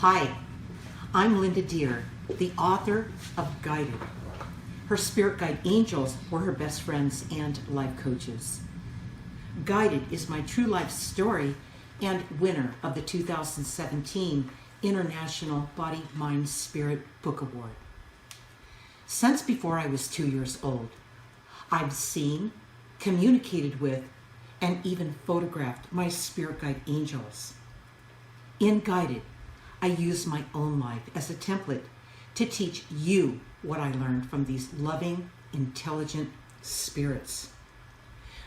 Hi, I'm Linda Deir, the author of Guided. Her spirit guide angels were her best friends and life coaches. Guided is my true life story and winner of the 2017 International Body, Mind, Spirit Book Award. Since before I was 2 years old, I've seen, communicated with, and even photographed my spirit guide angels. In Guided, I use my own life as a template to teach you what I learned from these loving, intelligent spirits.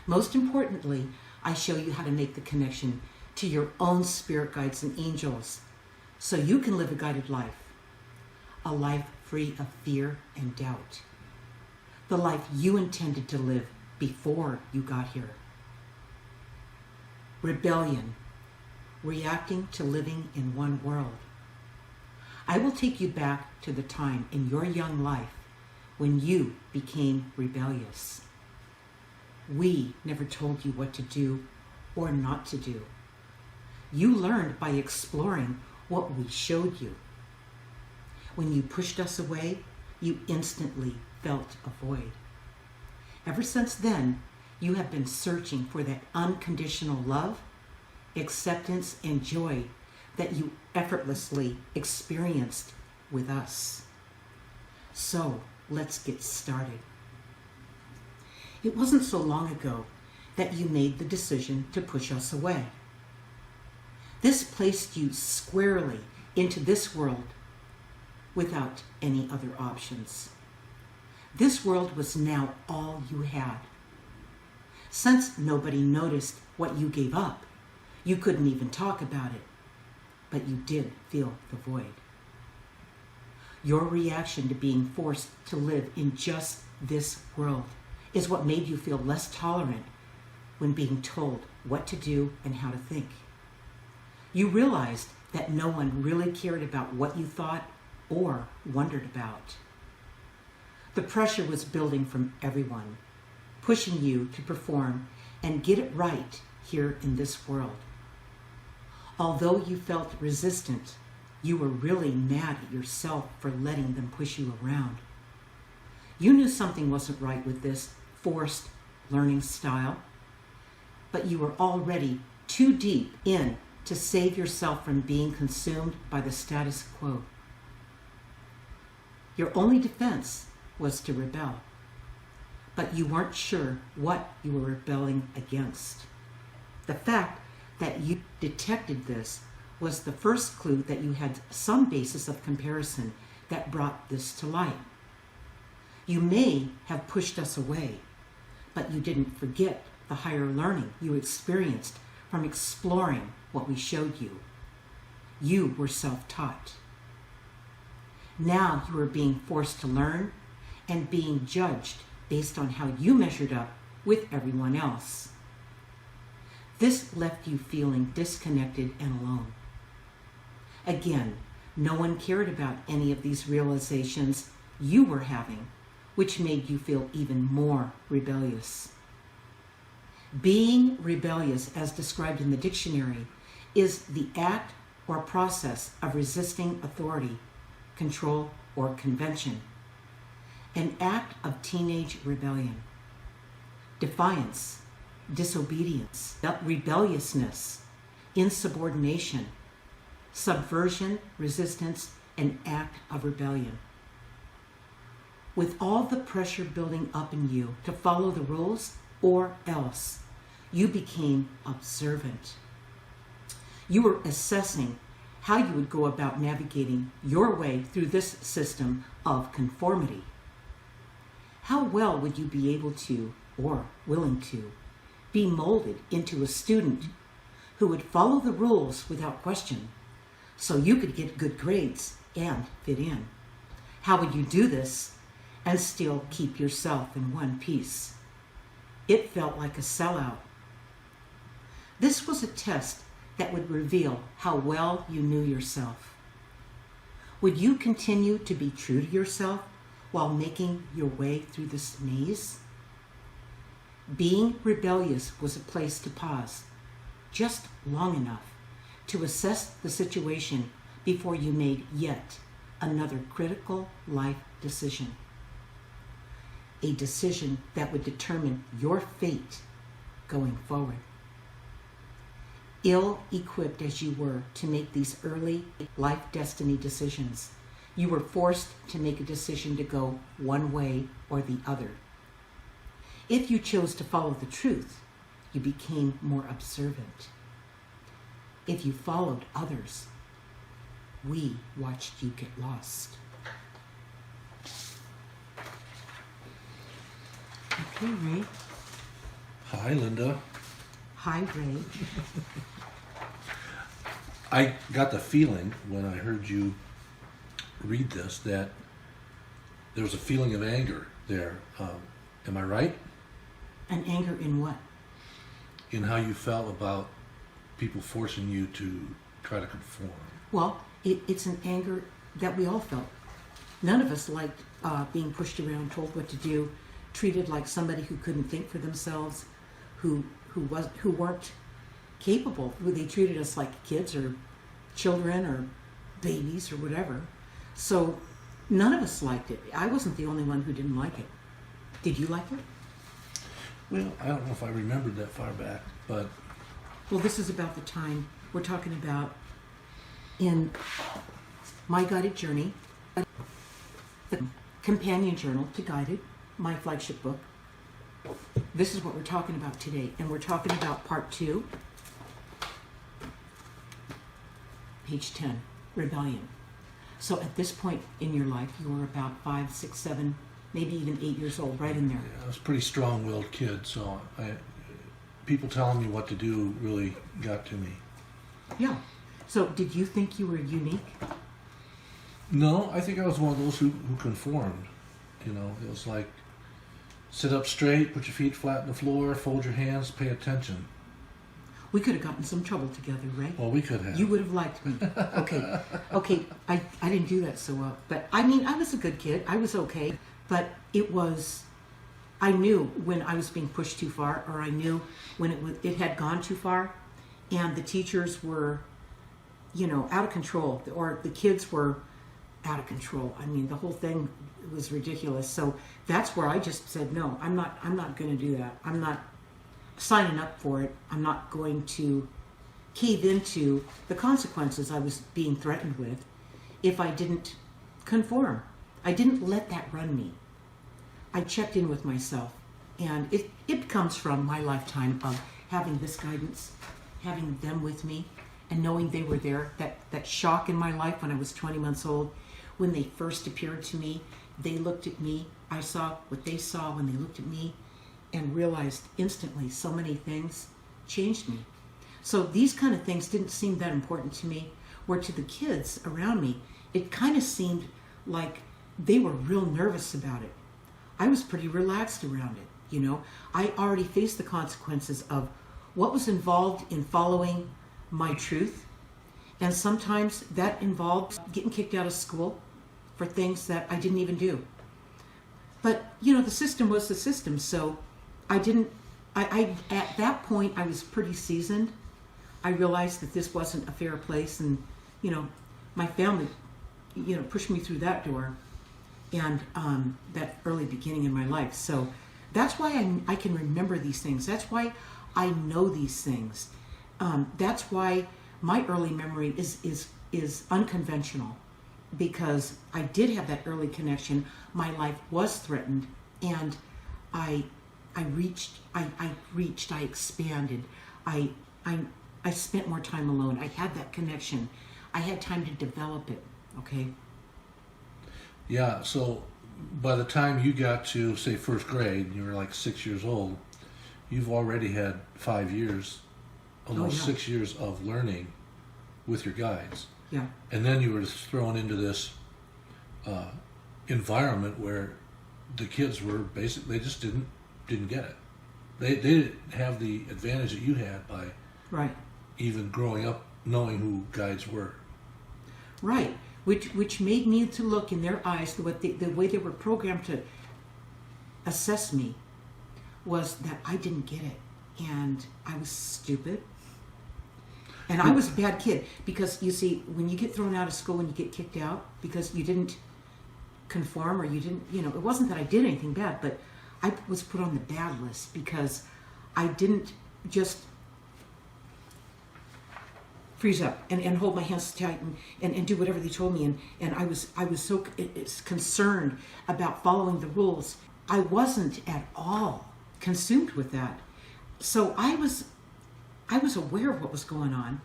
Most importantly, I show you how to make the connection to your own spirit guides and angels so you can live a guided life, a life free of fear and doubt, the life you intended to live before you got here. Rebellion, reacting to living in one world. I will take you back to the time in your young life when you became rebellious. We never told you what to do or not to do. You learned by exploring what we showed you. When you pushed us away, you instantly felt a void. Ever since then, you have been searching for that unconditional love, acceptance, and joy that you effortlessly experienced with us. So let's get started. It wasn't so long ago that you made the decision to push us away. This placed you squarely into this world without any other options. This world was now all you had. Since nobody noticed what you gave up, you couldn't even talk about it, but you did feel the void. Your reaction to being forced to live in just this world is what made you feel less tolerant when being told what to do and how to think. You realized that no one really cared about what you thought or wondered about. The pressure was building from everyone, pushing you to perform and get it right here in this world. Although you felt resistant, you were really mad at yourself for letting them push you around. You knew something wasn't right with this forced learning style, but you were already too deep in to save yourself from being consumed by the status quo. Your only defense was to rebel, but you weren't sure what you were rebelling against. The fact that you detected this was the first clue that you had some basis of comparison that brought this to light. You may have pushed us away, but you didn't forget the higher learning you experienced from exploring what we showed you. You were self-taught. Now you were being forced to learn and being judged based on how you measured up with everyone else. This left you feeling disconnected and alone. Again, no one cared about any of these realizations you were having, which made you feel even more rebellious. Being rebellious, as described in the dictionary, is the act or process of resisting authority, control, or convention. An act of teenage rebellion. Defiance, disobedience, rebelliousness, insubordination, subversion, resistance, and act of rebellion. With all the pressure building up in you to follow the rules or else, you became observant. You were assessing how you would go about navigating your way through this system of conformity. How well would you be able to, or willing to, be molded into a student who would follow the rules without question so you could get good grades and fit in? How would you do this and still keep yourself in one piece? It felt like a sellout. This was a test that would reveal how well you knew yourself. Would you continue to be true to yourself while making your way through this maze? Being rebellious was a place to pause, just long enough to assess the situation before you made yet another critical life decision. A decision that would determine your fate going forward. Ill-equipped as you were to make these early life destiny decisions, you were forced to make a decision to go one way or the other. If you chose to follow the truth, you became more observant. If you followed others, we watched you get lost. Okay, Ray. Hi, Linda. Hi, Ray. I got the feeling when I heard you read this that there was a feeling of anger there. Am I right? And anger in what? In how you felt about people forcing you to try to conform. Well, it's an anger that we all felt. None of us liked being pushed around, told what to do, treated like somebody who couldn't think for themselves, who weren't capable. They treated us like kids or children or babies or whatever. So none of us liked it. I wasn't the only one who didn't like it. Did you like it? Well, I don't know if I remembered that far back, but... Well, this is about the time we're talking about in My Guided Journey, the companion journal to Guided, my flagship book. This is what we're talking about today, and we're talking about part 2, page 10, rebellion. So at this point in your life, you were about 5, 6, 7, maybe even 8 years old, right in there. Yeah, I was a pretty strong-willed kid, so people telling me what to do really got to me. Yeah. So did you think you were unique? No, I think I was one of those who conformed. You know, it was like, sit up straight, put your feet flat on the floor, fold your hands, pay attention. We could have gotten some trouble together, right? Well, we could have. You would have liked me. Okay. I didn't do that so well. But I mean, I was a good kid. I was okay. But I knew when I was being pushed too far, or I knew when it had gone too far, and the teachers were, out of control, or the kids were out of control. I mean, the whole thing was ridiculous. So that's where I just said, no, I'm not going to do that. I'm not signing up for it. I'm not going to cave into the consequences I was being threatened with if I didn't conform. I didn't let that run me. I checked in with myself, and it comes from my lifetime of having this guidance, having them with me, and knowing they were there. That shock in my life when I was 20 months old, when they first appeared to me, they looked at me. I saw what they saw when they looked at me, and realized instantly so many things changed me. So these kind of things didn't seem that important to me, where to the kids around me, it kind of seemed like they were real nervous about it. I was pretty relaxed around it, I already faced the consequences of what was involved in following my truth. And sometimes that involved getting kicked out of school for things that I didn't even do. But, the system was the system. So at that point, I was pretty seasoned. I realized that this wasn't a fair place. And, my family, pushed me through that door. And that early beginning in my life. So that's why I can remember these things. That's why I know these things. That's why my early memory is unconventional, because I did have that early connection. My life was threatened, and I reached, I expanded. I spent more time alone. I had that connection. I had time to develop it. Okay. Yeah, so by the time you got to, say, first grade, you were like 6 years old, you've already had 5 years, almost 6 years of learning with your guides. Yeah. And then you were thrown into this environment where the kids were basically, they just didn't get it. They didn't have the advantage that you had by even growing up knowing who guides were. Right. Which made me to look in their eyes, the way they were programmed to assess me was that I didn't get it, and I was stupid. And I was a bad kid because, you see, when you get thrown out of school, when you get kicked out because you didn't conform or you didn't, it wasn't that I did anything bad, but I was put on the bad list because I didn't just freeze up and hold my hands tight and do whatever they told me. And I was so concerned about following the rules. I wasn't at all consumed with that. So I was aware of what was going on.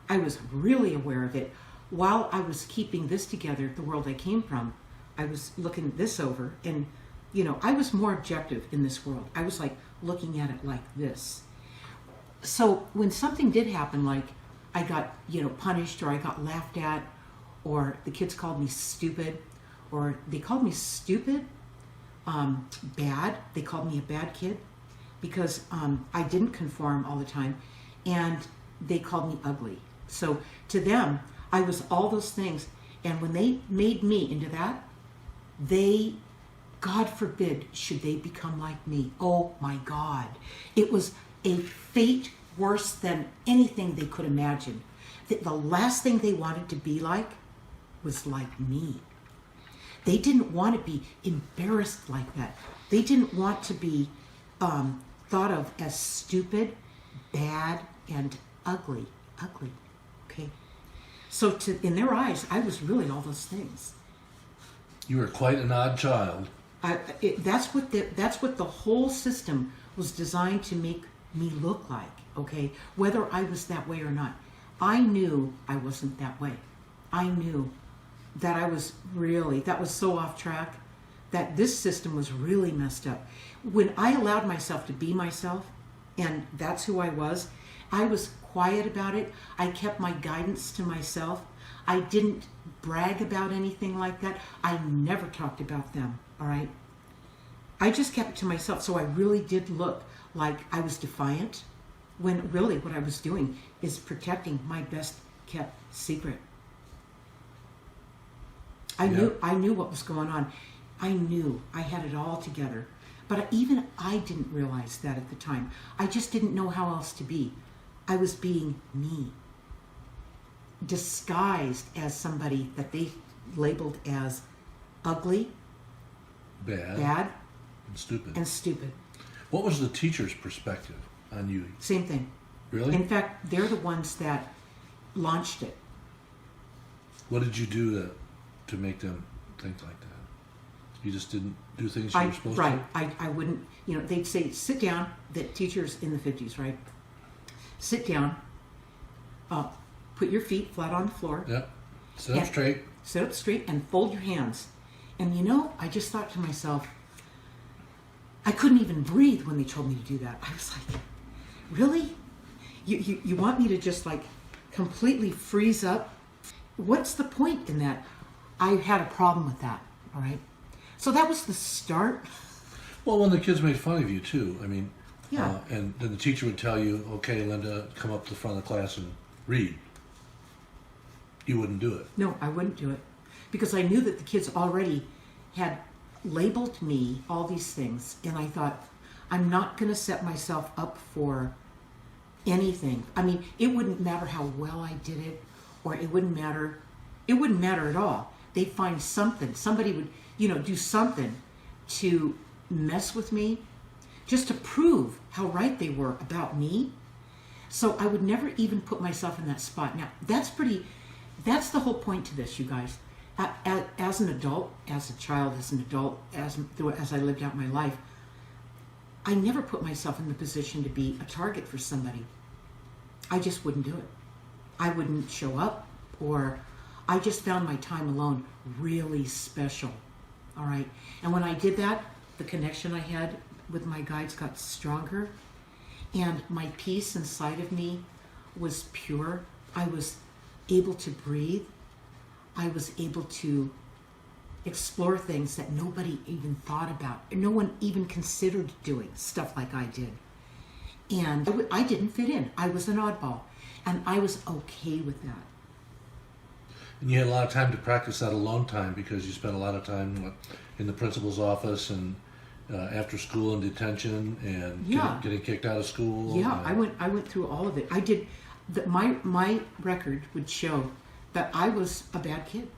I was really aware of it. While I was keeping this together, the world I came from, I was looking this over, and I was more objective in this world. I was like looking at it like this. So when something did happen, like I got punished, or I got laughed at, or the kids called me stupid, or they called me stupid, bad. They called me a bad kid because I didn't conform all the time, and they called me ugly. So to them, I was all those things. And when they made me into that, God forbid, should they become like me. Oh my God. It was a fate worse than anything they could imagine. The last thing they wanted to be like was like me. They didn't want to be embarrassed like that. They didn't want to be thought of as stupid, bad, and ugly. Okay? So in their eyes, I was really all those things. You were quite an odd child. That's what the whole system was designed to make me look like, okay? Whether I was that way or not. I knew I wasn't that way. I knew that that was so off track, that this system was really messed up. When I allowed myself to be myself, and that's who I was quiet about it. I kept my guidance to myself. I didn't brag about anything like that. I never talked about them, all right? I just kept it to myself, so I really did look like I was defiant, when really what I was doing is protecting my best kept secret. I knew what was going on. I knew I had it all together. But even I didn't realize that at the time. I just didn't know how else to be. I was being me, disguised as somebody that they labeled as ugly, bad, and stupid. What was the teacher's perspective on you? Same thing. Really? In fact, they're the ones that launched it. What did you do to make them think like that? You just didn't do things you were supposed to? Right. I wouldn't, they'd say, sit down, the teachers in the 50s, right? Sit down, put your feet flat on the floor. Yep. Sit up straight. Sit up straight and fold your hands. And I just thought to myself, I couldn't even breathe when they told me to do that. I was like, really? You want me to just like completely freeze up? What's the point in that? I had a problem with that, all right? So that was the start. Well, when the kids made fun of you too, yeah. And then the teacher would tell you, okay, Linda, come up to the front of the class and read. You wouldn't do it. No, I wouldn't do it. Because I knew that the kids already had labeled me all these things. And I thought, I'm not going to set myself up for anything. It wouldn't matter how well I did it, or it wouldn't matter at all. They'd find something. Somebody would, do something to mess with me, just to prove how right they were about me. So I would never even put myself in that spot. Now, that's the whole point to this, you guys. As an adult, as a child, as an adult, as I lived out my life, I never put myself in the position to be a target for somebody. I just wouldn't do it. I wouldn't show up, or I just found my time alone really special, all right? And when I did that, the connection I had with my guides got stronger, and my peace inside of me was pure. I was able to breathe. I was able to explore things that nobody even thought about. No one even considered doing stuff like I did. And I didn't fit in. I was an oddball, and I was okay with that. And you had a lot of time to practice that alone time, because you spent a lot of time in the principal's office and after school in detention and getting kicked out of school. Yeah, I went through all of it. my record would show that I was a bad kid.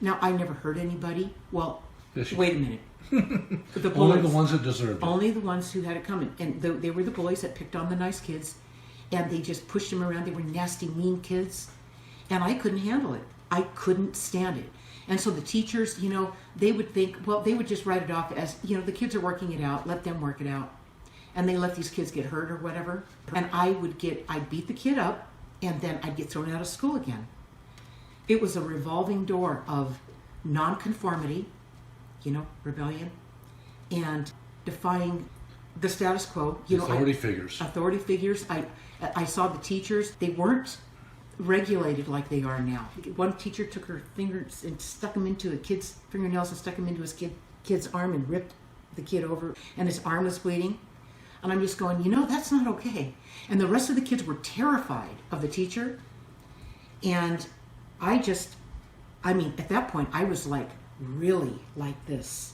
Now, I never hurt anybody. Well, Yes, you- wait a minute. The Only bullies. the ones that deserved it. Only the ones who had it coming. And they were the bullies that picked on the nice kids, and they just pushed them around. They were nasty, mean kids, and I couldn't handle it. I couldn't stand it. And so the teachers, they would think, well, they would just write it off as, the kids are working it out, let them work it out. And they let these kids get hurt or whatever. And I'd beat the kid up, and then I'd get thrown out of school again. It was a revolving door of nonconformity, rebellion, and defying the status quo. Authority figures. Authority figures. I saw the teachers. They weren't regulated like they are now. One teacher took her fingers and stuck them into a kid's fingernails and stuck them into his kid's arm and ripped the kid over, and his arm was bleeding. And I'm just going, that's not okay. And the rest of the kids were terrified of the teacher. And at that point, I was like, really like this.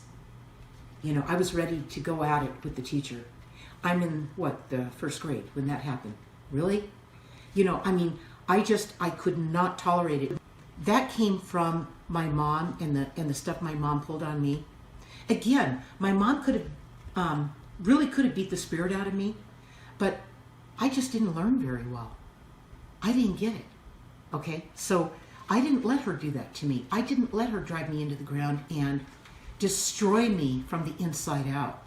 I was ready to go at it with the teacher. I'm in, the first grade when that happened. Really? I could not tolerate it. That came from my mom and the stuff my mom pulled on me. Again, my mom could have beat the spirit out of me, but I just didn't learn very well. I didn't get it. Okay? So I didn't let her do that to me. I didn't let her drive me into the ground and destroy me from the inside out.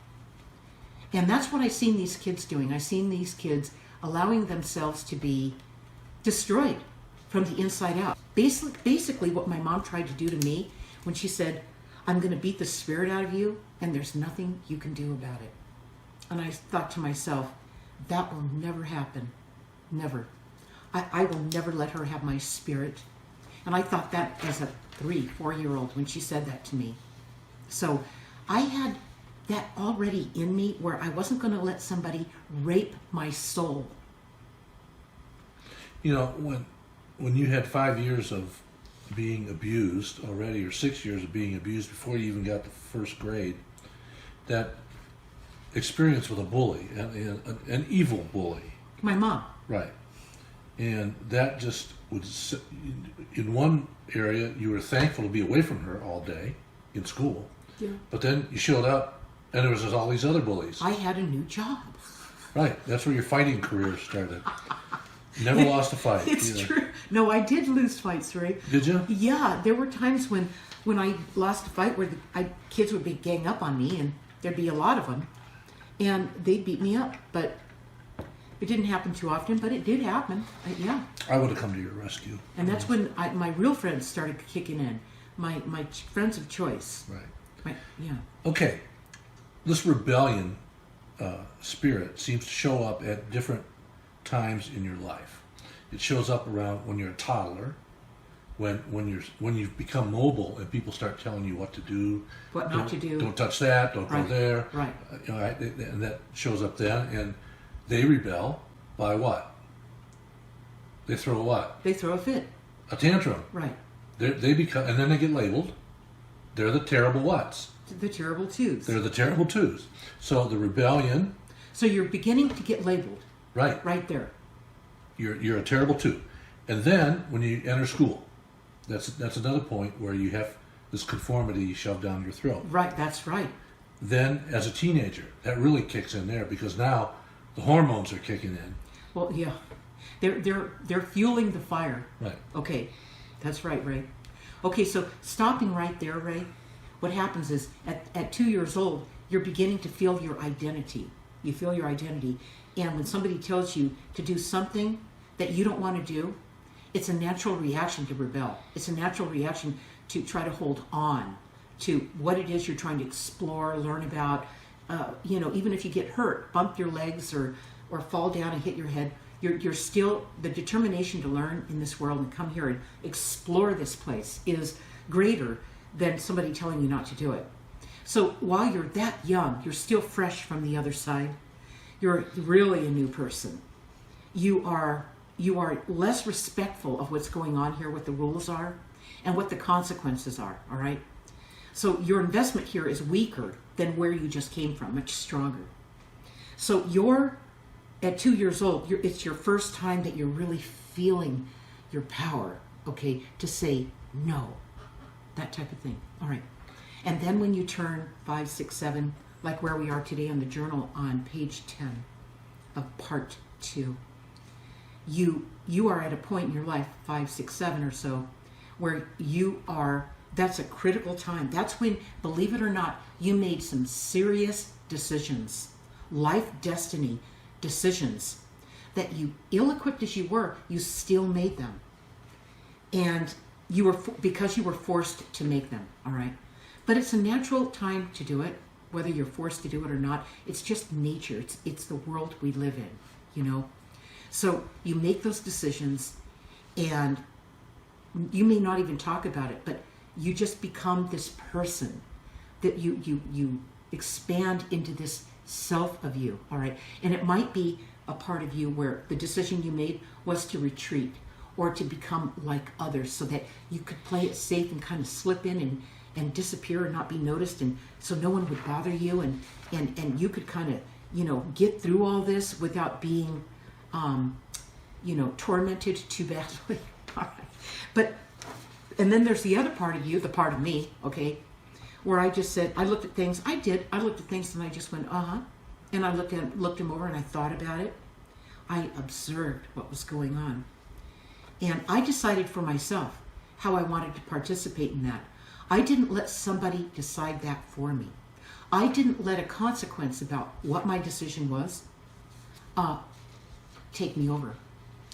And that's what I seen these kids doing. I seen these kids allowing themselves to be destroyed from the inside out. Basically what my mom tried to do to me when she said, I'm going to beat the spirit out of you and there's nothing you can do about it. And I thought to myself, that will never happen. Never. I will never let her have my spirit. And I thought that as a 3-4-year-old when she said that to me. So I had that already in me where I wasn't going to let somebody rape my soul. When you had 5 years of being abused already, or 6 years of being abused before you even got to first grade, that experience with a bully, an evil bully. My mom. Right. And that just was, in one area, you were thankful to be away from her all day in school. Yeah. But then you showed up, and there was just all these other bullies. I had a new job. Right. That's where your fighting career started. Never lost a fight. It's either. true. No, I did lose fights, Ray. Did you? Yeah, there were times when I lost a fight where kids would be gang up on me, and there'd be a lot of them, and they'd beat me up. But it didn't happen too often, but it did happen. Yeah. I would have come to your rescue. And that's when my real friends started kicking in. My friends of choice. Right. Yeah. Okay. This rebellion spirit seems to show up at different times in your life. It shows up around when you're a toddler, when you've become mobile and people start telling you what to do, What not to do. Don't touch that. Don't Right. go there. Right. And that shows up then, and they rebel by what? They throw what? They throw a fit. A tantrum. Right. They become, and then they get labeled. They're the terrible whats. The terrible twos. They're the terrible twos. So the rebellion. So you're beginning to get labeled. Right. Right there. You're a terrible two. And then when you enter school, that's another point where you have this conformity shoved down your throat. Right. That's right. Then as a teenager, that really kicks in there because now the hormones are kicking in. Well, yeah. They're fueling the fire. Right. Okay. That's right, Ray. Okay, so stopping right there, Ray, what happens is at 2 years old, you're beginning to feel your identity. You feel your identity. And when somebody tells you to do something that you don't want to do, it's a natural reaction to rebel. It's a natural reaction to try to hold on to what it is you're trying to explore, learn about. Even if you get hurt, bump your legs or fall down and hit your head, you're still, the determination to learn in this world and come here and explore this place is greater than somebody telling you not to do it. So while you're that young, you're still fresh from the other side. You're really a new person. You are less respectful of what's going on here, what the rules are, and what the consequences are, all right? So your investment here is weaker than where you just came from, much stronger. So your at 2 years old, it's your first time that you're really feeling your power, okay, to say no, that type of thing. All right. And then when you turn 5, 6, 7, like where we are today on the journal on page 10 of part 2, you are at a point in your life, 5, 6, 7 or so, where that's a critical time. That's when, believe it or not, you made some serious decisions, life destiny decisions, that you, ill-equipped as you were, you still made them. And you were, because you were forced to make them, all right? But it's a natural time to do it, whether you're forced to do it or not. It's just nature. It's the world we live in, you know? So you make those decisions, and you may not even talk about it, but you just become this person that you expand into this self of you, all right? And it might be a part of you where the decision you made was to retreat or to become like others so that you could play it safe and kind of slip in and disappear and not be noticed, and so no one would bother you, and you could kind of, you know, get through all this without being, you know, tormented too badly. All right. But, and then there's the other part of you, the part of me, okay, where I just said, I looked at things, I looked at things and I just went, and I looked them over and I thought about it. I observed what was going on. And I decided for myself how I wanted to participate in that. I didn't let somebody decide that for me. I didn't let a consequence about what my decision was take me over.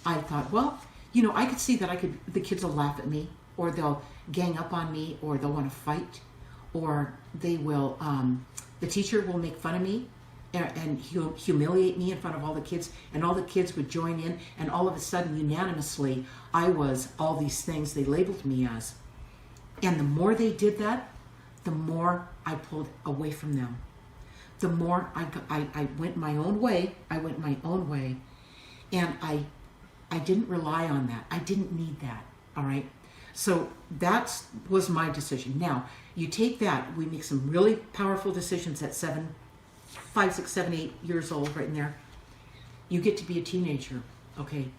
I thought, well, you know, I could see that the kids will laugh at me, or they'll gang up on me, or they'll want to fight, or they will, the teacher will make fun of me and he'll humiliate me in front of all the kids, and all the kids would join in, and all of a sudden, unanimously, I was all these things they labeled me as. And the more they did that, the more I pulled away from them. The more I went my own way. I went my own way. And I didn't rely on that. I didn't need that. All right? So that was my decision. Now, you take that. We make some really powerful decisions at 5, 6, 7, 8 years old, right in there. You get to be a teenager. Okay?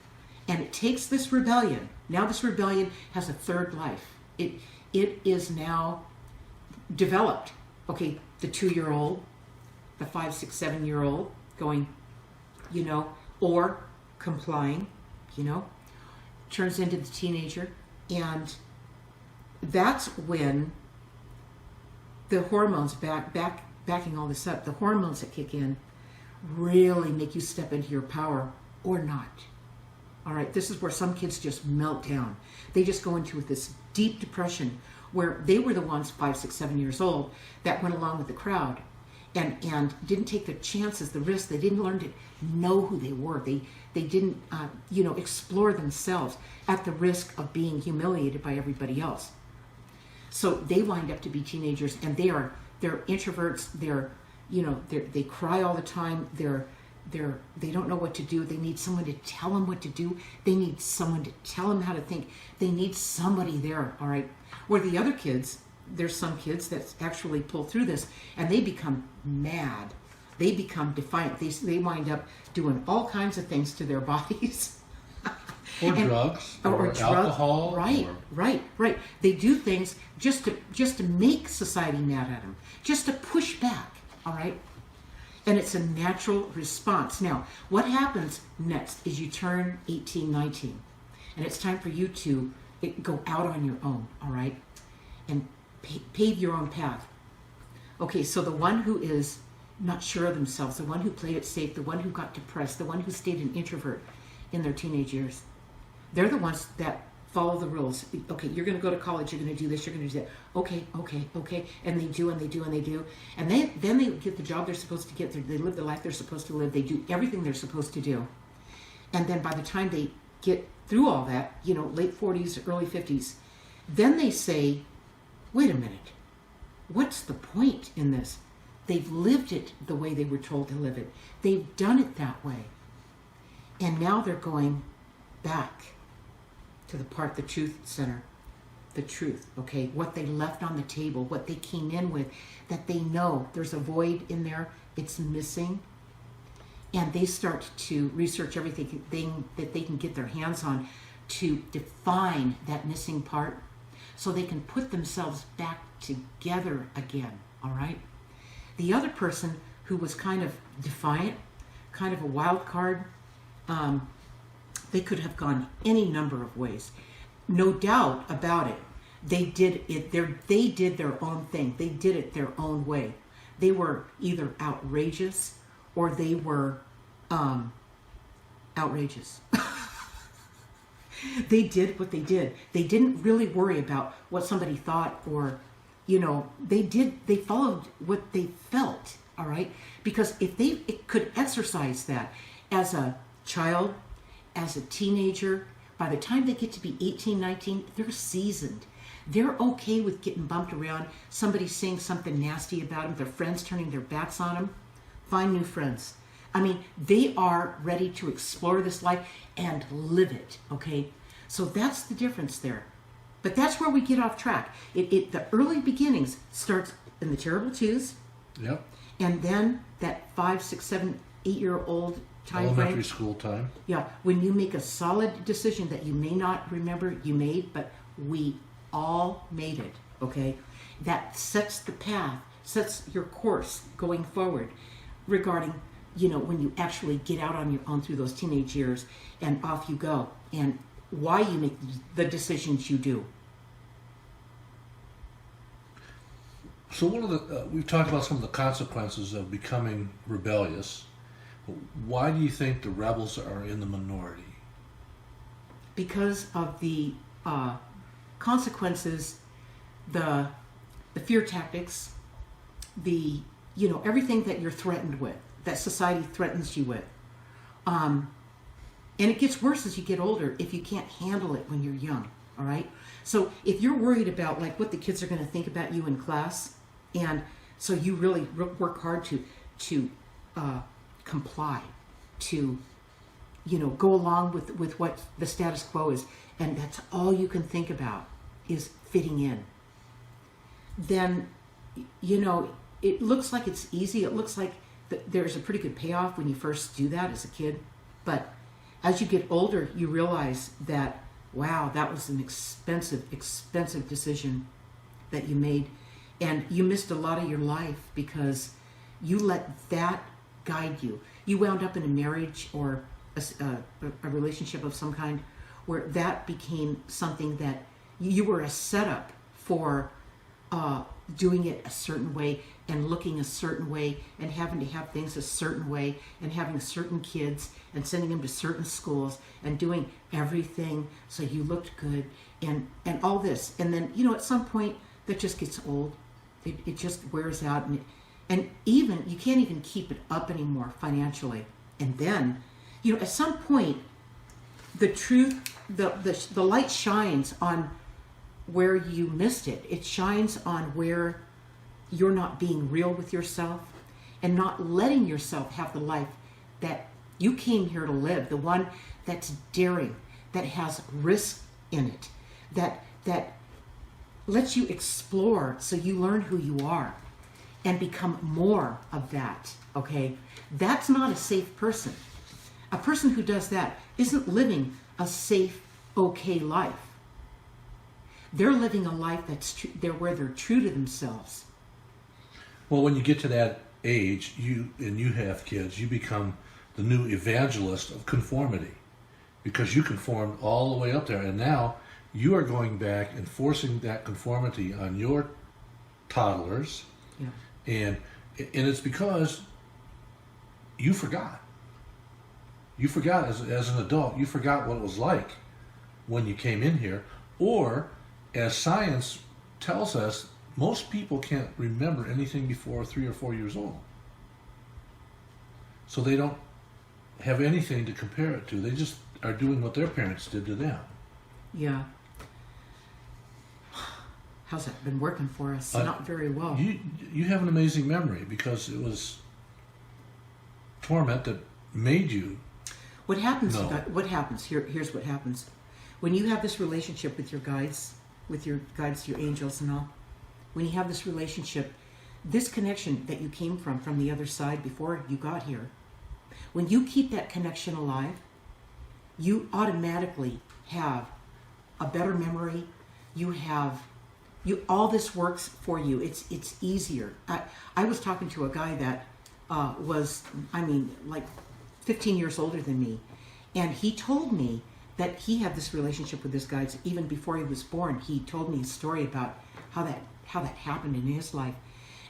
And it takes this rebellion. Now this rebellion has a third life. It is now developed. Okay, the 2-year-old, the 5, 6, 7-year-old going, you know, or complying, you know, turns into the teenager. And that's when the hormones, backing all this up, the hormones that kick in really make you step into your power or not. All right, this is where some kids just melt down. They just go into this deep depression where they were the ones 5, 6, 7 years old that went along with the crowd and didn't take the chances, the risks. They didn't learn to know who they were. They didn't, you know, explore themselves at the risk of being humiliated by everybody else. So they wind up to be teenagers, and they're introverts. They cry all the time. They don't know what to do. They need someone to tell them what to do. They need someone to tell them how to think. They need somebody there, all right? Where the other kids, there's some kids that actually pull through this, and they become mad. They become defiant. They wind up doing all kinds of things to their bodies. Or drugs, or alcohol. Right. They do things just to make society mad at them, just to push back, all right? And it's a natural response. Now, what happens next is you turn 18, 19, and it's time for you to go out on your own, all right? And pave your own path. Okay, so the one who is not sure of themselves, the one who played it safe, the one who got depressed, the one who stayed an introvert in their teenage years, they're the ones that follow the rules. Okay, you're going to go to college, you're going to do this, you're going to do that. Okay. And they do. And then they get the job they're supposed to get. They live the life they're supposed to live. They do everything they're supposed to do. And then by the time they get through all that, you know, late 40s, early 50s, then they say, wait a minute, what's the point in this? They've lived it the way they were told to live it. They've done it that way. And now they're going back to the truth center, the truth, okay? What they left on the table, what they came in with, that they know there's a void in there, it's missing. and they start to research everything that they can get their hands on to define that missing part so they can put themselves back together again, all right? The other person who was kind of defiant, kind of a wild card, they could have gone any number of ways. No doubt about it. They did their own thing. They did it their own way. They were either outrageous or they were outrageous. They did what they did. They didn't really worry about what somebody thought, or, they followed what they felt, all right? Because if they could exercise that as a child, as a teenager, by the time they get to be 18, 19, they're seasoned. They're okay with getting bumped around, somebody saying something nasty about them, their friends turning their backs on them. Find new friends. I mean, they are ready to explore this life and live it, okay? So that's the difference there. But that's where we get off track. The early beginnings starts in the terrible twos. Yep. And then that 5, 6, 7, 8-year-old time frame. Elementary school time. Yeah, when you make a solid decision that you may not remember you made, but we all made it, okay? That sets the path, sets your course going forward regarding, when you actually get out on your own through those teenage years and off you go, and why you make the decisions you do. So we've talked about some of the consequences of becoming rebellious. Why do you think the rebels are in the minority? Because of the consequences, the fear tactics, everything that you're threatened with, that society threatens you with. And it gets worse as you get older if you can't handle it when you're young, all right? So if you're worried about what the kids are going to think about you in class, and so you really work hard to comply, to go along with what the status quo is, and that's all you can think about is fitting in, then it looks like it's easy. It looks like there's a pretty good payoff when you first do that as a kid, but as you get older you realize that, wow, that was an expensive decision that you made, and you missed a lot of your life because you let that guide you. You wound up in a marriage or a relationship of some kind where that became something that you were a setup for doing it a certain way and looking a certain way and having to have things a certain way and having certain kids and sending them to certain schools and doing everything so you looked good and all this. And then, at some point that just gets old. It just wears out, and even you can't even keep it up anymore financially. And then, at some point, the truth, the light shines on where you missed it. It shines on where you're not being real with yourself and not letting yourself have the life that you came here to live, the one that's daring, that has risk in it, that lets you explore so you learn who you are and become more of that, okay? That's not a safe person. A person who does that isn't living a safe, okay life. They're living a life where they're true to themselves. Well, when you get to that age, you have kids, you become the new evangelist of conformity because you conformed all the way up there, and now you are going back and forcing that conformity on your toddlers. Yeah. And it's because you forgot. You forgot as an adult. You forgot what it was like when you came in here. Or, as science tells us, most people can't remember anything before 3 or 4 years old. So they don't have anything to compare it to. They just are doing what their parents did to them. Yeah. How's that been working for us? Not very well. You have an amazing memory because it was torment that made you. What happens? No. What happens? Here's what happens. When you have this relationship with your guides, your angels and all, when you have this relationship, this connection that you came from the other side before you got here, When you keep that connection alive, you automatically have a better memory. All this works for you. It's easier. I was talking to a guy that was, like 15 years older than me, and he told me that he had this relationship with this guy even before he was born. He told me a story about how that happened in his life,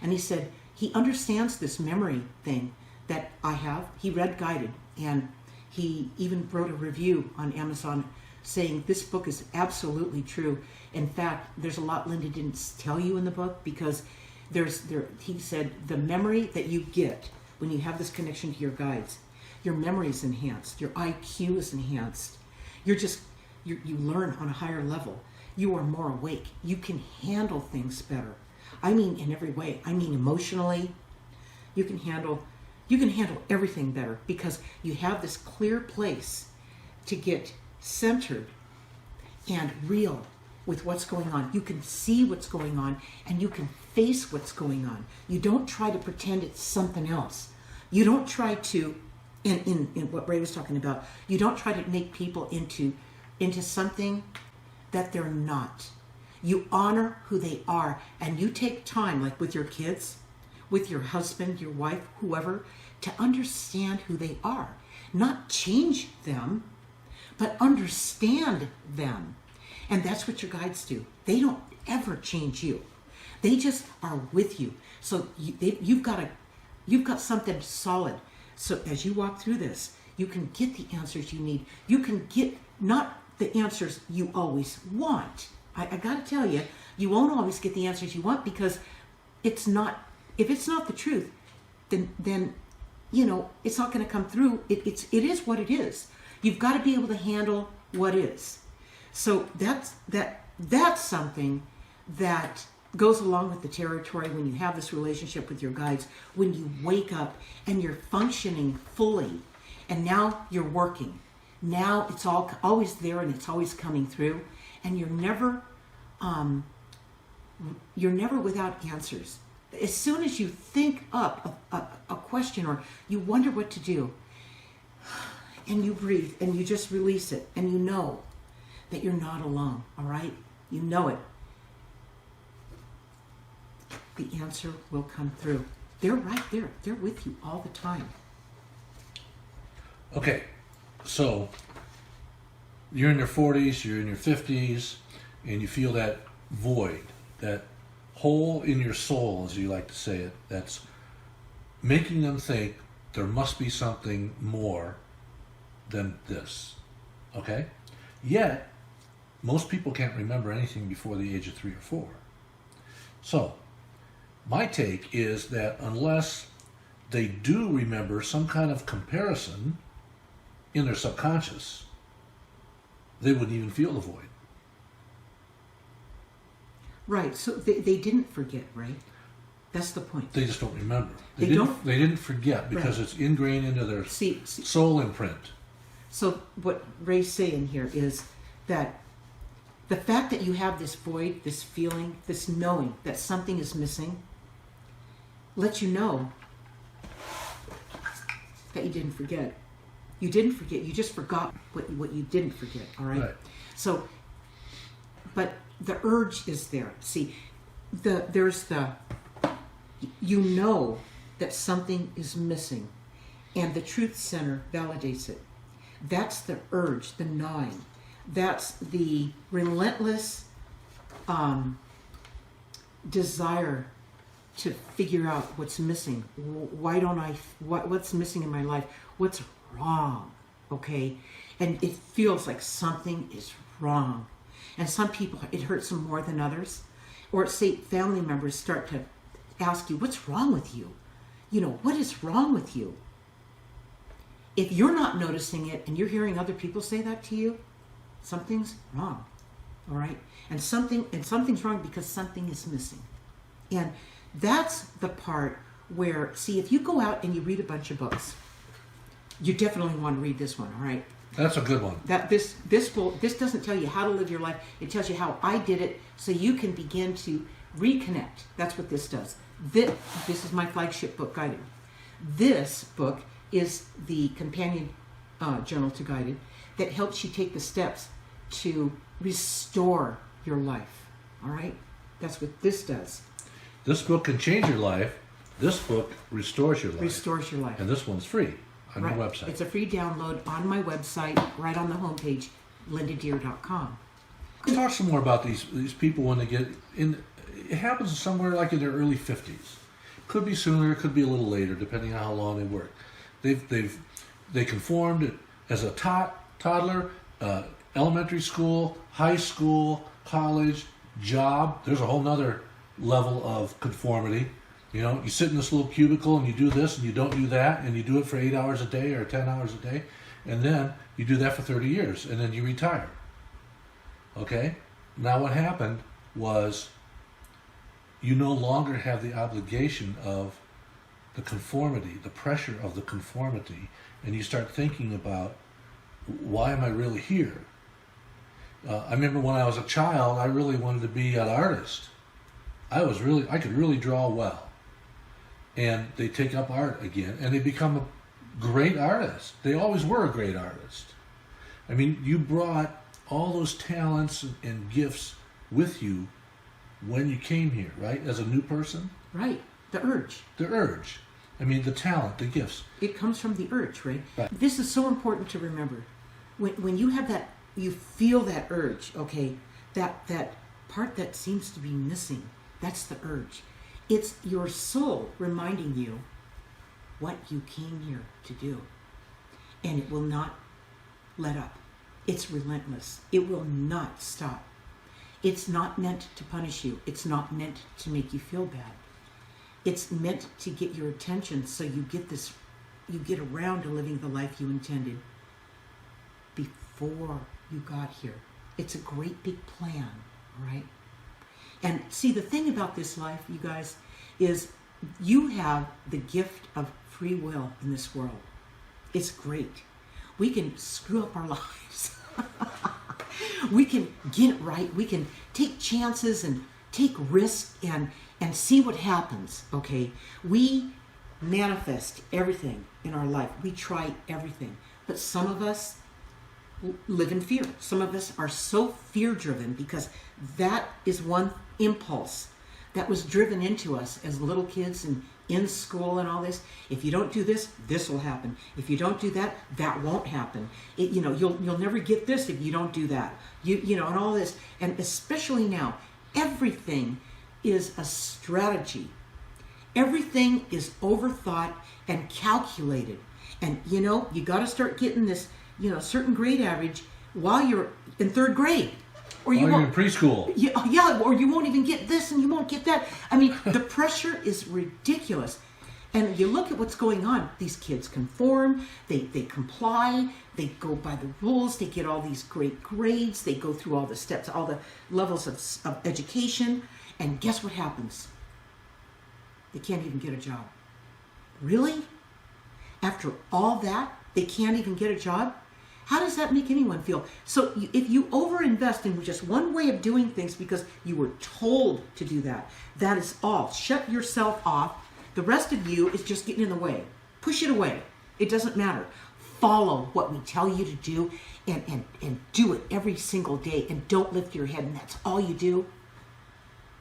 and he said he understands this memory thing that I have. He read Guided, and he even wrote a review on Amazon saying this book is absolutely true. In fact, there's a lot Linda didn't tell you in the book, because he said the memory that you get when you have this connection to your guides, your memory is enhanced, your IQ is enhanced. You learn on a higher level. You are more awake. You can handle things better. I mean, in every way. I mean, emotionally, you can handle everything better, because you have this clear place to get centered and real with what's going on. You can see what's going on, and you can face what's going on. You don't try to pretend it's something else. You don't try to, in what Ray was talking about, you don't try to make people into something that they're not. You honor who they are, and you take time, like with your kids, with your husband, your wife, whoever, to understand who they are. Not change them, but understand them. And that's what your guides do. They don't ever change you. They just are with you. So you've got something solid. So as you walk through this, you can get the answers you need. You can get not the answers you always want. I got to tell you, you won't always get the answers you want, because if it's not the truth, then it's not going to come through. It is what it is. You've got to be able to handle what is. So that's something that goes along with the territory when you have this relationship with your guides, when you wake up and you're functioning fully, and now you're working. Now it's always there, and it's always coming through, and you're never without answers. As soon as you think up a question, or you wonder what to do, and you breathe and you just release it, and you know that you're not alone, all right? You know it. The answer will come through. They're right there. They're with you all the time. Okay, so you're in your 40s, you're in your 50s, and you feel that void, that hole in your soul, as you like to say it, that's making them think there must be something more than this. Okay? Yet, most people can't remember anything before the age of 3 or 4. So, my take is that unless they do remember some kind of comparison in their subconscious, they wouldn't even feel the void. Right. So they didn't forget, right? That's the point. They just don't remember. They didn't forget, because it's ingrained into their soul imprint. So what Ray's saying here is that the fact that you have this void, this feeling, this knowing that something is missing, lets you know that you didn't forget. You didn't forget. You just forgot what you didn't forget. All right. So, but the urge is there. See, you know that something is missing, and the truth center validates it. That's the urge, the gnawing. That's the relentless desire to figure out what's missing. Why don't what's missing in my life? What's wrong? Okay? And it feels like something is wrong. And some people, it hurts them more than others. Or say family members start to ask you, what's wrong with you? What is wrong with you? If you're not noticing it and you're hearing other people say that to you, something's wrong. All right? And something's wrong because something is missing. And that's the part where, see, if you go out and you read a bunch of books, you definitely want to read this one, all right? That's a good one. This doesn't tell you how to live your life. It tells you how I did it, so you can begin to reconnect. That's what this does. This is my flagship book, Guided. This book is the companion journal to guided that helps you take the steps to restore your life. All right? That's what this does. This book can change your life. This book restores your life. Restores your life. And this one's free on right. my website. It's a free download on my website, right on the homepage, lindadeir.com. Talk some more about these people when they get in. It happens somewhere like in their early 50s. Could be sooner, could be a little later, depending on how long they work. They conformed as a toddler, elementary school, high school, college, job. There's a whole nother level of conformity. You know, you sit in this little cubicle and you do this and you don't do that, and you do it for 8 hours a day or 10 hours a day, and then you do that for 30 years, and then you retire. Okay? Now what happened was you no longer have the obligation of the conformity, the pressure of the conformity, and you start thinking about, why am I really here? I remember when I was a child, I really wanted to be an artist. I could really draw well. And they take up art again, and they become a great artist. They always were a great artist. I mean, you brought all those talents and gifts with you when you came here, right? As a new person? Right. The urge. The urge. I mean, the talent, the gifts. It comes from the urge, right? Right. This is so important to remember. When you have that, you feel that urge, okay? That part that seems to be missing, that's the urge. It's your soul reminding you what you came here to do. And it will not let up. It's relentless. It will not stop. It's not meant to punish you. It's not meant to make you feel bad. It's meant to get your attention so you get around to living the life you intended before you got here. It's a great big plan, all right? And see, the thing about this life, you guys, is you have the gift of free will in this world. It's great. We can screw up our lives. We can get it right. We can take chances and take risks and see what happens, okay? We manifest everything in our life. We try everything. But some of us live in fear. Some of us are so fear-driven because that is one impulse that was driven into us as little kids and in school and all this. If you don't do this, this will happen. If you don't do that, that won't happen. You'll never get this if you don't do that. And all this. And especially now, everything is a strategy. Everything is overthought and calculated. And you got to start getting this, certain grade average while you're in third grade. Or you're in preschool. Yeah, or you won't even get this and you won't get that. I mean, the pressure is ridiculous. And you look at what's going on. These kids conform, they comply, they go by the rules, they get all these great grades, they go through all the steps, all the levels of education, and guess what happens? They can't even get a job. Really? After all that, they can't even get a job? How does that make anyone feel? So if you overinvest in just one way of doing things because you were told to do that, that is all. Shut yourself off. The rest of you is just getting in the way. Push it away. It doesn't matter. Follow what we tell you to do and do it every single day, and don't lift your head, and that's all you do.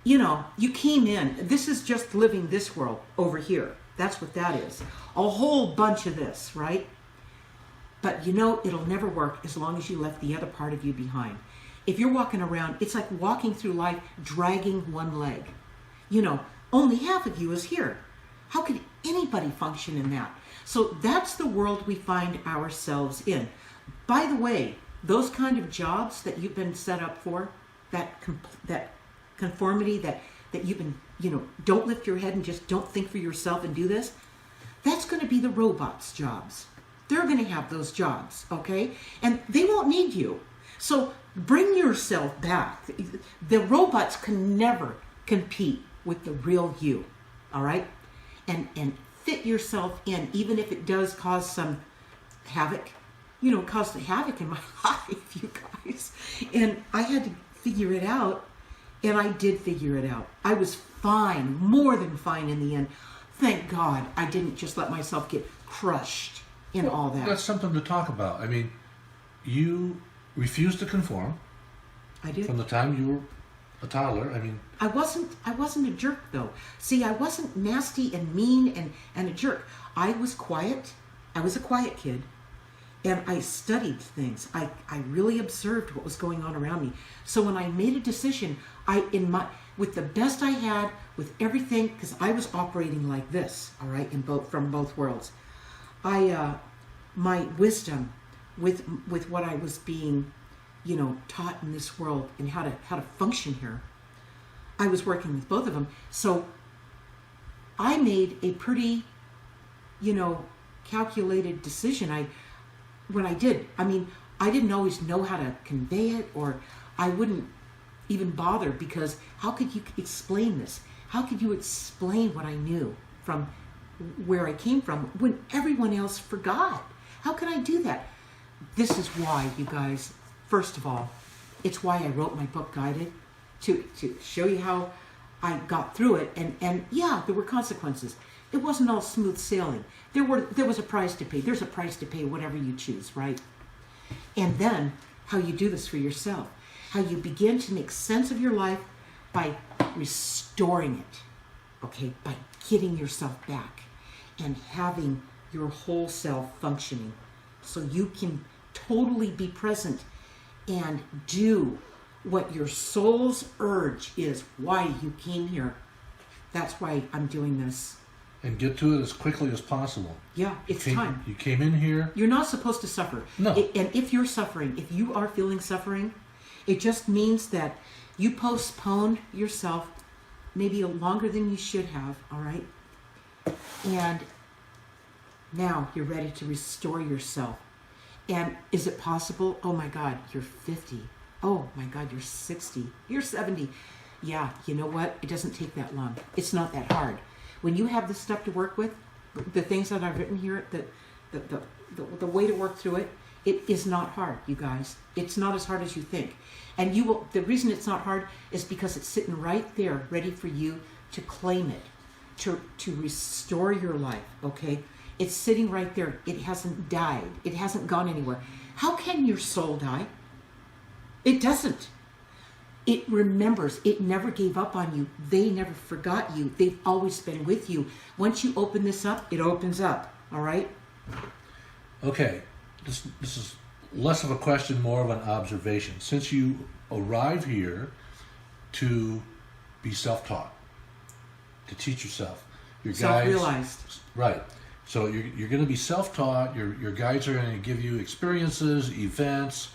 You came in. This is just living this world over here. That's what that is. A whole bunch of this, right? But it'll never work as long as you left the other part of you behind. If you're walking around, it's like walking through life dragging one leg. Only half of you is here. How could anybody function in that? So that's the world we find ourselves in. By the way, those kind of jobs that you've been set up for, that conformity that you've been, don't lift your head and just don't think for yourself and do this, that's going to be the robots' jobs. They're going to have those jobs, okay? And they won't need you. So bring yourself back. The robots can never compete with the real you, all right? And fit yourself in, even if it does cause some havoc. Caused havoc in my life, you guys. And I had to figure it out, and I did figure it out. I was fine, more than fine in the end. thank God I didn't just let myself get crushed in all that. That's something to talk about. I mean, you refused to conform I did. from the time you were a toddler. I mean, I wasn't a jerk though. See, I wasn't nasty and mean and a jerk. I was quiet. I was a quiet kid. And I studied things. I really observed what was going on around me. So when I made a decision, with the best I had, with everything, because I was operating like this, all right, from both worlds. My wisdom with what I was being, taught in this world and how to function here, I was working with both of them. So I made a pretty, calculated decision. When I did, I didn't always know how to convey it, or I wouldn't even bother, because how could you explain this? How could you explain what I knew from where I came from when everyone else forgot? How could I do that? This is why, you guys, first of all, it's why I wrote my book, Guided, to show you how I got through it. And yeah, there were consequences. It wasn't all smooth sailing. There was a price to pay. There's a price to pay, whatever you choose, right? And then how you do this for yourself. How you begin to make sense of your life by restoring it, okay? By getting yourself back and having your whole self functioning so you can totally be present and do what your soul's urge is, why you came here. That's why I'm doing this. And get to it as quickly as possible. Yeah, it's time. You came in here. You're not supposed to suffer. No. And if you're suffering, if you are feeling suffering, it just means that you postponed yourself maybe longer than you should have, all right? And now you're ready to restore yourself. And is it possible? Oh my God, you're 50. Oh my God, you're 60. You're 70. Yeah, you know what? It doesn't take that long. It's not that hard. When you have the stuff to work with, the things that I've written here, the way to work through it, it is not hard, you guys. It's not as hard as you think. And the reason it's not hard is because it's sitting right there ready for you to claim it, to restore your life, okay? It's sitting right there. It hasn't died. It hasn't gone anywhere. How can your soul die? It doesn't. It remembers. It never gave up on you. They never forgot you. They've always been with you. Once you open this up, it opens up. All right? Okay. This is less of a question, more of an observation. Since you arrive here to be self-taught, to teach yourself, your guides, self-realized. Right. So you're going to be self-taught. Your guides are going to give you experiences, events,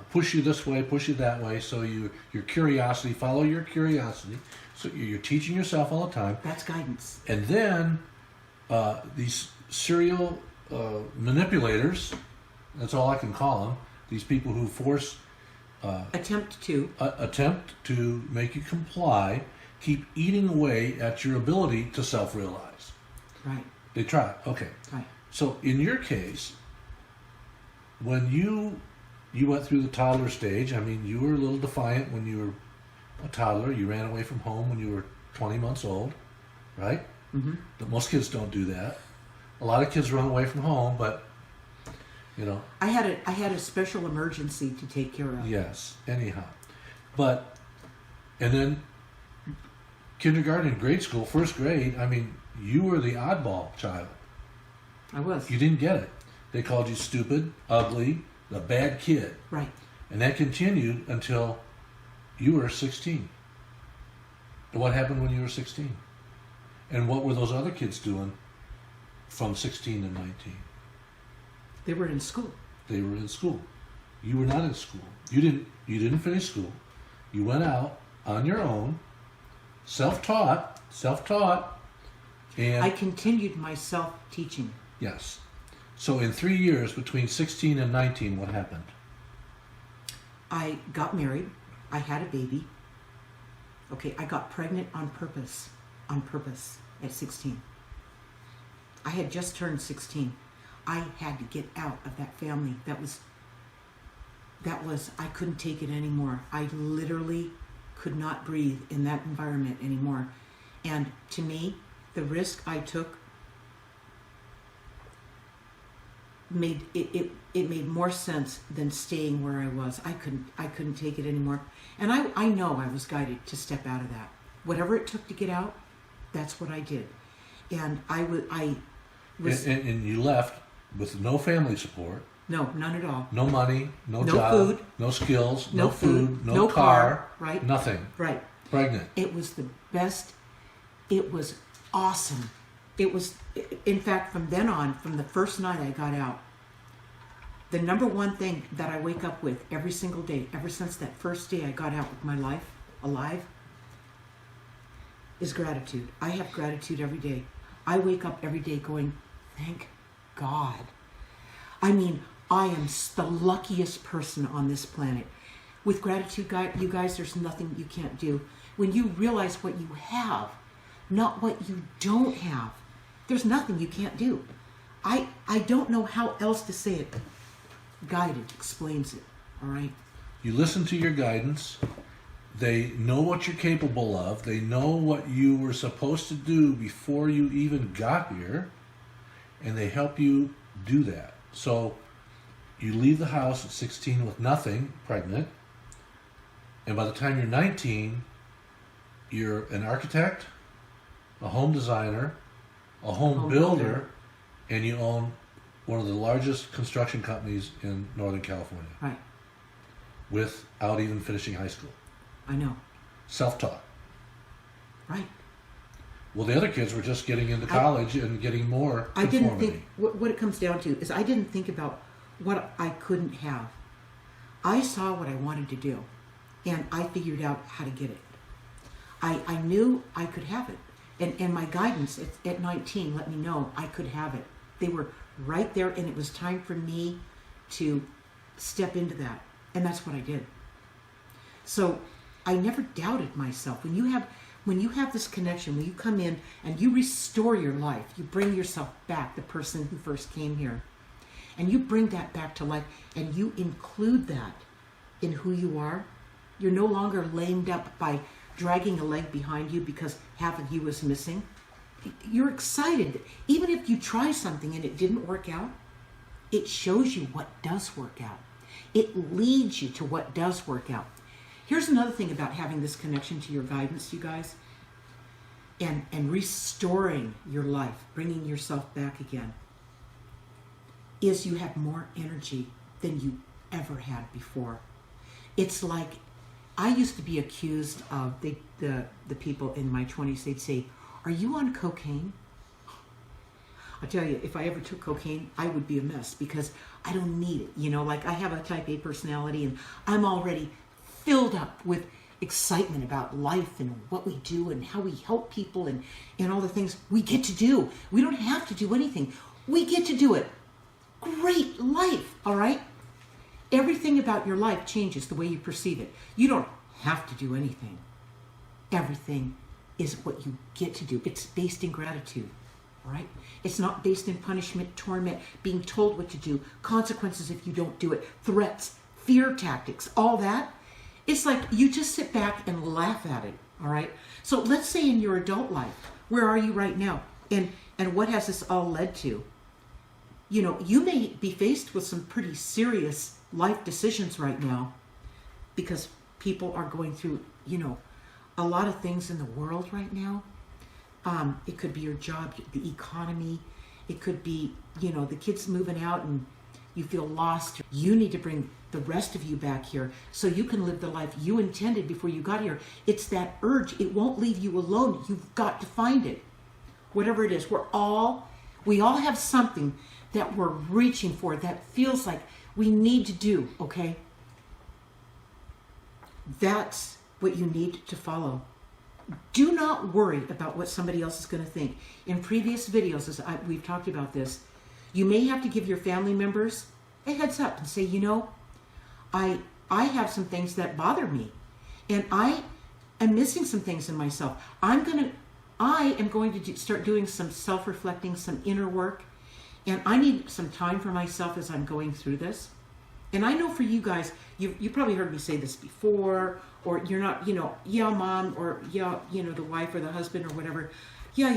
push you this way, push you that way. So your curiosity, follow your curiosity. So you're teaching yourself all the time. That's guidance. And then these serial manipulators, that's all I can call them, these people who force... attempt to make you comply, keep eating away at your ability to self-realize. Right. They try. Okay. Right. So in your case, when you went through the toddler stage, you were a little defiant when you were a toddler. You ran away from home when you were 20 months old, right? Mm-hmm. But most kids don't do that. A lot of kids run away from home, but I had a special emergency to take care of. Yes. Anyhow, and then kindergarten, grade school, first grade. You were the oddball child. I was. You didn't get it. They called you stupid, ugly, the bad kid. Right. And that continued until you were 16. What happened when you were 16? And what were those other kids doing from 16 to 19? They were in school. They were in school. You were not in school. You didn't finish school. You went out on your own, self-taught, and I continued my self-teaching. yes. So in 3 years, between 16 and 19, what happened? I got married. I had a baby. Okay, I got pregnant on purpose at 16. I had just turned 16. I had to get out of that family. That was, I couldn't take it anymore. I literally could not breathe in that environment anymore. And to me, the risk I took made it made more sense than staying where I was. I couldn't take it anymore. And I know I was guided to step out of that. Whatever it took to get out, that's what I did. And I was And you left with no family support. no, none at all. No money, no No job, food. no skills, No no food, food, no no car, car, right? Nothing. Right. Pregnant. It was the best. It was awesome. It was, in fact, from then on, from the first night I got out, the number one thing that I wake up with every single day, ever since that first day I got out with my life alive, is gratitude. I have gratitude every day. I wake up every day going, thank God. I mean, I am the luckiest person on this planet. With gratitude, you guys, there's nothing you can't do. When you realize what you have, not what you don't have, there's nothing you can't do. I don't know how else to say it. Guided explains it, all right? You listen to your guidance. They know what you're capable of. They know what you were supposed to do before you even got here, and they help you do that. So you leave the house at 16 with nothing, pregnant, and by the time you're 19, you're an architect, a home designer, a home builder, and you own one of the largest construction companies in Northern California. Right. Without even finishing high school. I know. Self-taught. Right. Well, the other kids were just getting into college and getting more I didn't conformity. think, what it comes down to is I didn't think about what I couldn't have. I saw what I wanted to do, and I figured out how to get it. I knew I could have it. And my guidance at 19 let me know I could have it. They were right there, and it was time for me to step into that. And that's what I did. So I never doubted myself. When you have this connection, when you come in and you restore your life, you bring yourself back, the person who first came here, and you bring that back to life, and you include that in who you are, you're no longer lamed up by dragging a leg behind you because half of you is missing. You're excited. Even if you try something and it didn't work out, it shows you what does work out. It leads you to what does work out. Here's another thing about having this connection to your guidance, you guys, and restoring your life, bringing yourself back again, is you have more energy than you ever had before. It's like, I used to be accused of, the people in my 20s, they'd say, are you on cocaine? I'll tell you, if I ever took cocaine, I would be a mess because I don't need it. You know, like I have a type A personality and I'm already filled up with excitement about life and what we do and how we help people and all the things we get to do. We don't have to do anything. We get to do it. Great life, all right? Everything about your life changes the way you perceive it. You don't have to do anything. Everything is what you get to do. It's based in gratitude, all right? It's not based in punishment, torment, being told what to do, consequences if you don't do it, threats, fear tactics, all that. It's like you just sit back and laugh at it, all right? So let's say in your adult life, where are you right now? And what has this all led to? You know, you may be faced with some pretty serious life decisions right now because people are going through, you know, a lot of things in the world right now. It could be your job, the economy. It could be, you know, the kids moving out and you feel lost. You need to bring the rest of you back here so you can live the life you intended before you got here. It's that urge. It won't leave you alone. You've got to find it. Whatever it is, we all have something that we're reaching for that feels like we need to do, okay? That's what you need to follow. Do not worry about what somebody else is going to think. In previous videos, we've talked about this, you may have to give your family members a heads up and say, you know, I have some things that bother me, and I am missing some things in myself. I am going to start doing some self-reflecting, some inner work, and I need some time for myself as I'm going through this. And I know for you guys, you probably heard me say this before, or you're not, you know, yeah, mom, or yeah, you know, the wife or the husband or whatever. Yeah.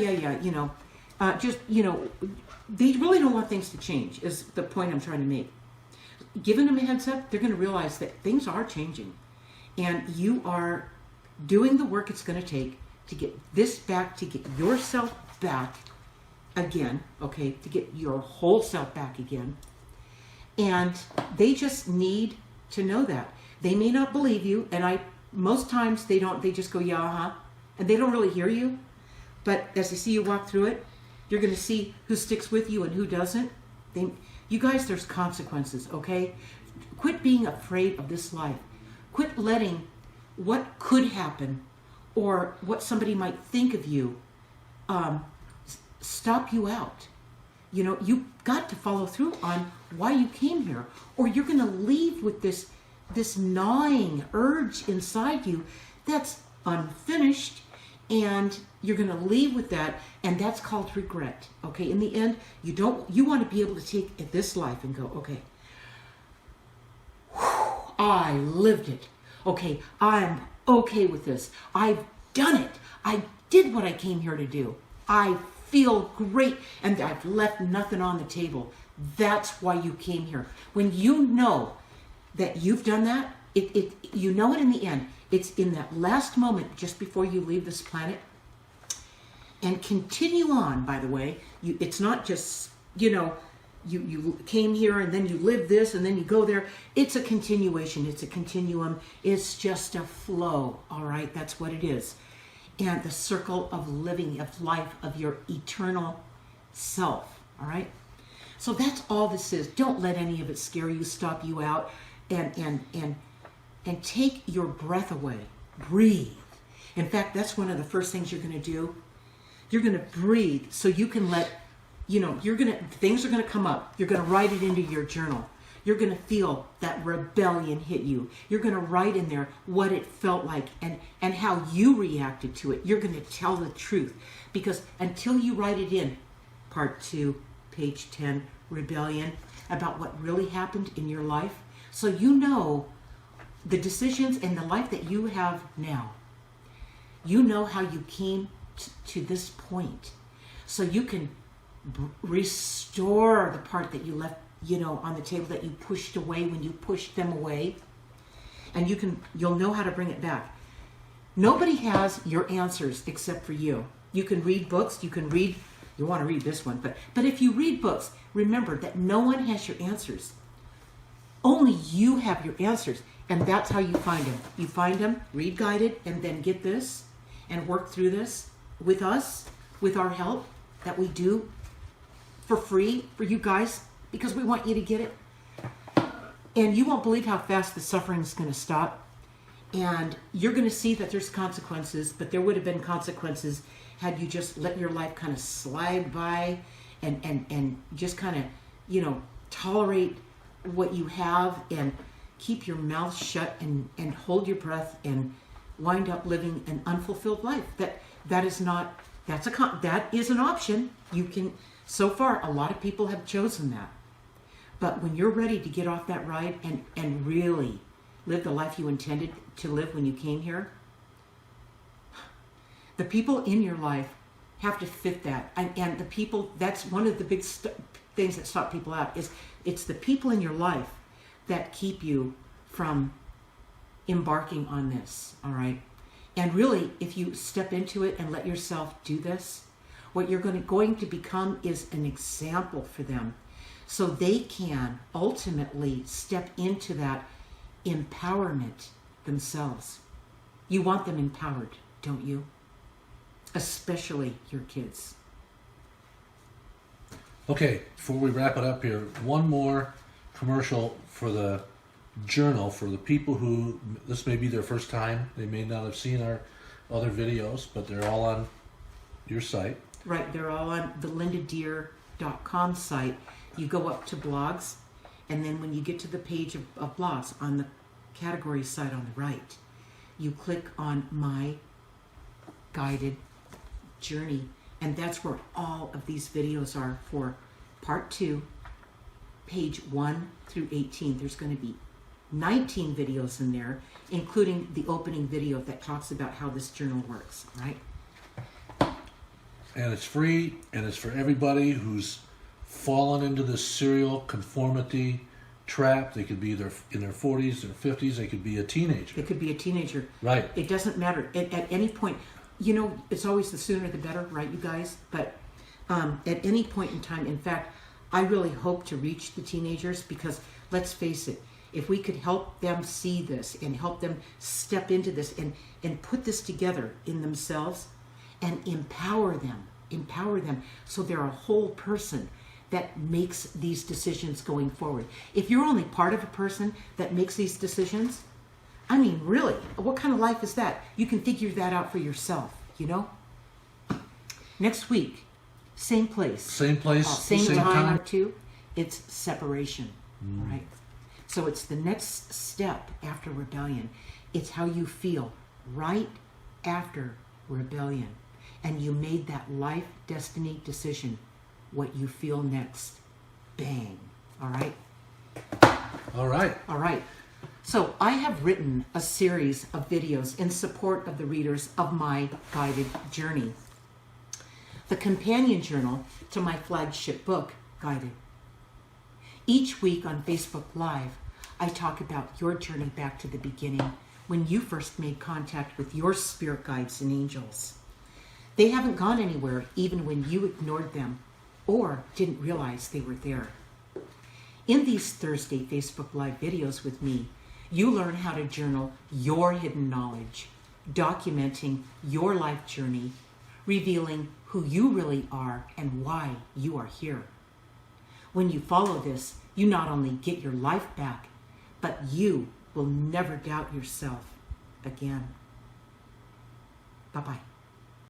Just, they really don't want things to change, is the point I'm trying to make. Giving them a heads up, they're going to realize that things are changing. And you are doing the work it's going to take to get this back, to get yourself back again, okay? To get your whole self back again. And they just need to know that. They may not believe you, and most times they don't, they just go, yeah, uh-huh. And they don't really hear you. But as they see you walk through it, you're going to see who sticks with you and who doesn't. You guys, there's consequences, okay? Quit being afraid of this life. Quit letting what could happen or what somebody might think of you stop you out. You've got to follow through on why you came here, or you're going to leave with this gnawing urge inside you that's unfinished, and you're going to leave with that, and that's called regret. Okay, in the end, you want to be able to take this life and go, okay, whew, I lived it. Okay, I'm okay with this. I've done it. I did what I came here to do. I feel great, and I've left nothing on the table. That's why you came here. When you know that you've done that, you know it in the end. It's in that last moment just before you leave this planet. And continue on, by the way. It's not just, you came here and then you live this and then you go there. It's a continuation. It's a continuum. It's just a flow, all right? That's what it is. And the circle of living, of life, of your eternal self, all right? So that's all this is. Don't let any of it scare you, stop you out, and take your breath away. Breathe. In fact, that's one of the first things you're going to do. You're going to breathe so you can let, things are going to come up. You're going to write it into your journal. You're going to feel that rebellion hit you. You're going to write in there what it felt like and how you reacted to it. You're going to tell the truth. Because until you write it in, part 2, page 10, rebellion, about what really happened in your life, so you know the decisions and the life that you have now. You know how you came to this point. So you can restore the part that you left, on the table that you pushed away when you pushed them away. And you'll know how to bring it back. Nobody has your answers except for you. You can read books, you want to read this one, but if you read books, remember that no one has your answers. Only you have your answers, and that's how you find them. You find them, read guided, and then get this, and work through this with us, with our help that we do for free for you guys, because we want you to get it. And you won't believe how fast the suffering is going to stop. And you're going to see that there's consequences, but there would have been consequences had you just let your life kind of slide by and just kind of, tolerate what you have and keep your mouth shut and hold your breath and wind up living an unfulfilled life. That is an option. You can, so far, a lot of people have chosen that. But when you're ready to get off that ride and really live the life you intended to live when you came here, the people in your life have to fit that. And the people, that's one of the big things that stop people out, is it's the people in your life that keep you from embarking on this, all right? And really, if you step into it and let yourself do this, what you're going to become is an example for them, so they can ultimately step into that empowerment themselves. You want them empowered, don't you? Especially your kids. Okay, before we wrap it up here, one more commercial for the journal for the people who, this may be their first time. They may not have seen our other videos, but they're all on your site. Right, they're all on the lindadeir.com site. You go up to blogs, and then when you get to the page of blogs, on the category side on the right, you click on My Guided Journey, and that's where all of these videos are for part 2, page 1 through 18. There's going to be 19 videos in there, including the opening video that talks about how this journal works, right? And it's free, and it's for everybody who's fallen into this serial conformity trap. They could be either in their 40s, their 50s. They could be a teenager. It could be a teenager. Right. It doesn't matter. At any point, you know, it's always the sooner the better, right, you guys? But at any point in time, in fact, I really hope to reach the teenagers because, let's face it, if we could help them see this and help them step into this and put this together in themselves and empower them so they're a whole person that makes these decisions going forward. If you're only part of a person that makes these decisions, I mean, really, what kind of life is that? You can figure that out for yourself, you know? Next week, same place. Same place, same time or two. It's separation, all right? So it's the next step after rebellion. It's how you feel right after rebellion. And you made that life destiny decision, what you feel next. Bang. All right? All right. All right. So I have written a series of videos in support of the readers of my guided journey. The companion journal to my flagship book, Guided. Each week on Facebook Live, I talk about your journey back to the beginning when you first made contact with your spirit guides and angels. They haven't gone anywhere even when you ignored them or didn't realize they were there. In these Thursday Facebook Live videos with me, you learn how to journal your hidden knowledge, documenting your life journey, revealing who you really are and why you are here. When you follow this, you not only get your life back, but you will never doubt yourself again. Bye-bye.